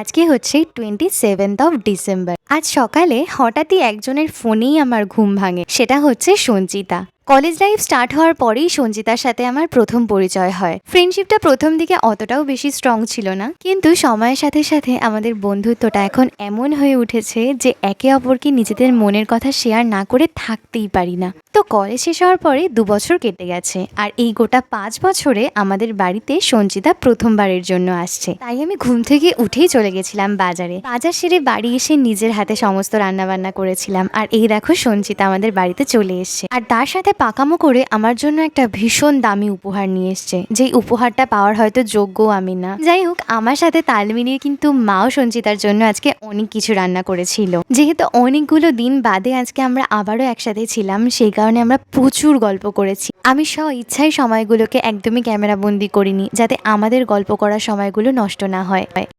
আজকে হচ্ছে 27 ডিসেম্বর। আজ সকালে হঠাৎই একজনের ফোনেই আমার ঘুম ভাঙে, সেটা হচ্ছে সঞ্চিতা। কলেজ লাইফ স্টার্ট হওয়ার পরেই সঞ্চিতার সাথে আমার প্রথম পরিচয় হয়। ফ্রেন্ডশিপটা প্রথম দিকে অতটাও বেশি স্ট্রং ছিল না, কিন্তু সময়ের সাথে সাথে আমাদের বন্ধুত্বটা এখন এমন হয়ে উঠেছে যে একে অপরকে নিজেদের মনের কথা শেয়ার না করে থাকতেই পারি না। তো কলেজ শেষ হওয়ার পরে 2 বছর কেটে গেছে, আর এই গোটা 5 বছরে আমাদের বাড়িতে সঞ্চিতা প্রথমবারের জন্য আসছে। তাই আমি ঘুম থেকে উঠেই চলে গেছিলাম বাজারে। বাজার সেরে বাড়ি এসে নিজের হাতে সমস্ত রান্না বান্না করেছিলাম, আর এই দেখো সঞ্চিতা আমাদের বাড়িতে চলে এসছে, আর তার সাথে পাকামো করে আমার জন্য একটা ভীষণ দামি উপহার নিয়ে এসছে, যেই উপহারটা পাওয়ার হয়তো যোগ্য আমি না। যাই হোক, আমার সাথে তাল মিলিয়ে কিন্তু মাও সঞ্চিতার জন্য আজকে অনেক কিছু রান্না করেছিল। যেহেতু অনেকগুলো দিন বাদে আজকে আমরা আবারও একসাথে ছিলাম, সেই কারণে আমরা প্রচুর গল্প করেছি। আমি স্ব ইচ্ছায় সময়গুলোকে একদমই ক্যামেরা বন্দি করিনি, যাতে আমাদের গল্প করার সময়গুলো নষ্ট না হয়।